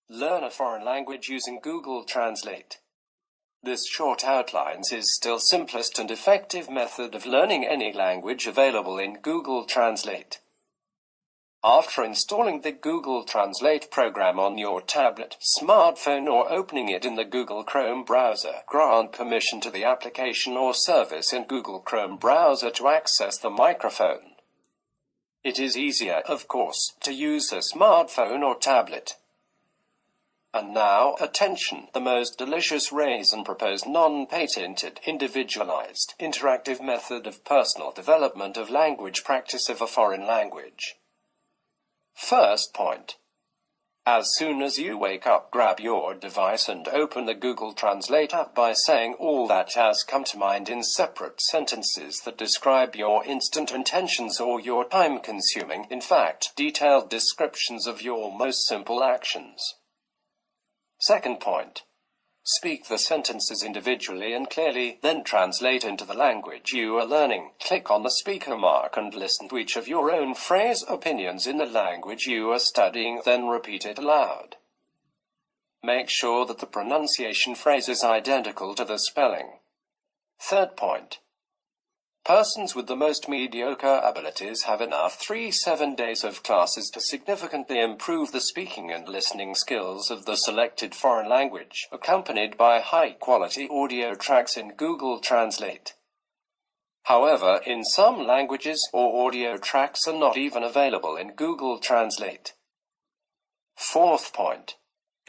Learn a foreign language using Google Translate. This short outlines is still simplest and effective method of learning any language available in Google Translate. After installing the Google Translate program on your tablet, smartphone, or opening it in the Google Chrome browser, grant permission to the application or service in Google Chrome browser to access the microphone. It is easier, of course, to use a smartphone or tablet. And now, attention, the most delicious raisin proposed non-patented, individualized, interactive method of personal development of language practice of a foreign language. First point. As soon as you wake up, grab your device and open the Google Translate app by saying all that has come to mind in separate sentences that describe your instant intentions or your time-consuming, in fact, detailed descriptions of your most simple actions. Second point. Speak the sentences individually and clearly, then translate into the language you are learning. Click on the speaker mark and listen to each of your own phrase opinions in the language you are studying, then repeat it aloud. Make sure that the pronunciation phrase is identical to the spelling. Third point. Persons with the most mediocre abilities have enough 7 days of classes to significantly improve the speaking and listening skills of the selected foreign language, accompanied by high-quality audio tracks in Google Translate. However, in some languages, audio tracks are not even available in Google Translate. Fourth point.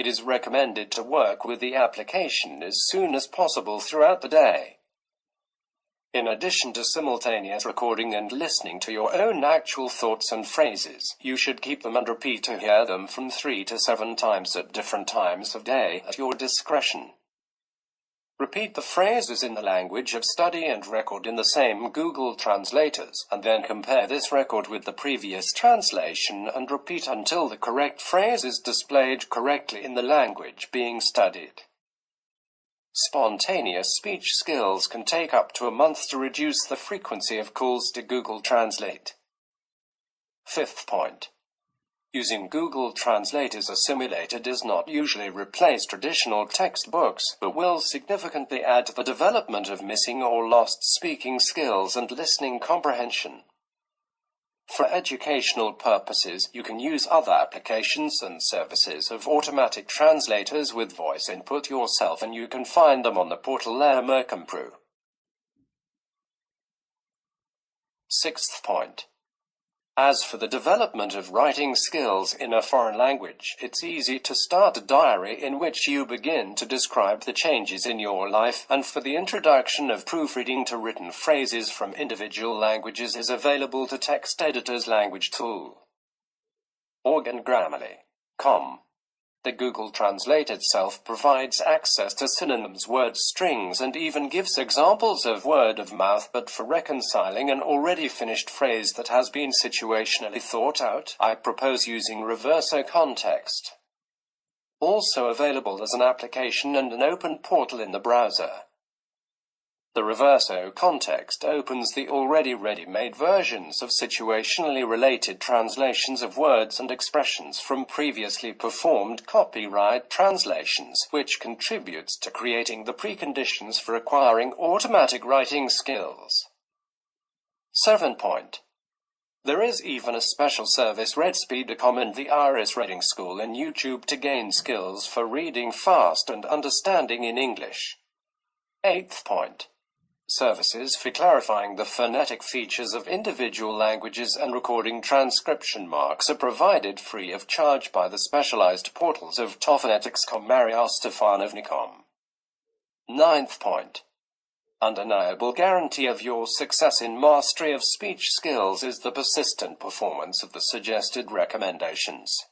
It is recommended to work with the application as soon as possible throughout the day. In addition to simultaneous recording and listening to your own actual thoughts and phrases, you should keep them and repeat to hear them from 3 to 7 times at different times of day at your discretion. Repeat the phrases in the language of study and record in the same Google translators, and then compare this record with the previous translation and repeat until the correct phrase is displayed correctly in the language being studied. Spontaneous speech skills can take up to a month to reduce the frequency of calls to Google Translate. Fifth point. Using Google Translate as a simulator does not usually replace traditional textbooks, but will significantly add to the development of missing or lost speaking skills and listening comprehension. For educational purposes, you can use other applications and services of automatic translators with voice input yourself, and you can find them on the portal Lermerkenpro. Sixth point. As for the development of writing skills in a foreign language, it's easy to start a diary in which you begin to describe the changes in your life, and for the introduction of proofreading to written phrases from individual languages is available to Text Editor's language tool. Organ Grammarly.com. The Google Translate itself provides access to synonyms, word strings, and even gives examples of word of mouth, but for reconciling an already finished phrase that has been situationally thought out, I propose using Reverso Context. Also available as an application and an open portal in the browser. The Reverso Context opens the already ready-made versions of situationally related translations of words and expressions from previously performed copyright translations, which contributes to creating the preconditions for acquiring automatic writing skills. 7 point. There is even a special service, ReadSpeed.com, and the Iris Reading School in YouTube to gain skills for reading fast and understanding in English. 8th point. Services for clarifying the phonetic features of individual languages and recording transcription marks are provided free of charge by the specialized portals of Tophonetics.com, Maria Stefanovna.com. 9th point. Undeniable guarantee of your success in mastery of speech skills is the persistent performance of the suggested recommendations.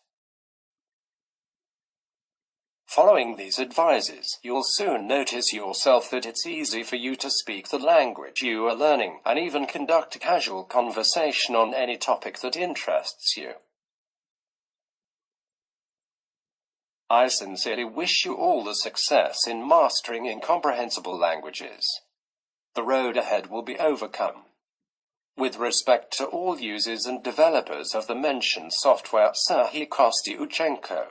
Following these advices, you'll soon notice yourself that it's easy for you to speak the language you are learning, and even conduct casual conversation on any topic that interests you. I sincerely wish you all the success in mastering incomprehensible languages. The road ahead will be overcome. With respect to all users and developers of the mentioned software, Serhiy Kostyuchenko.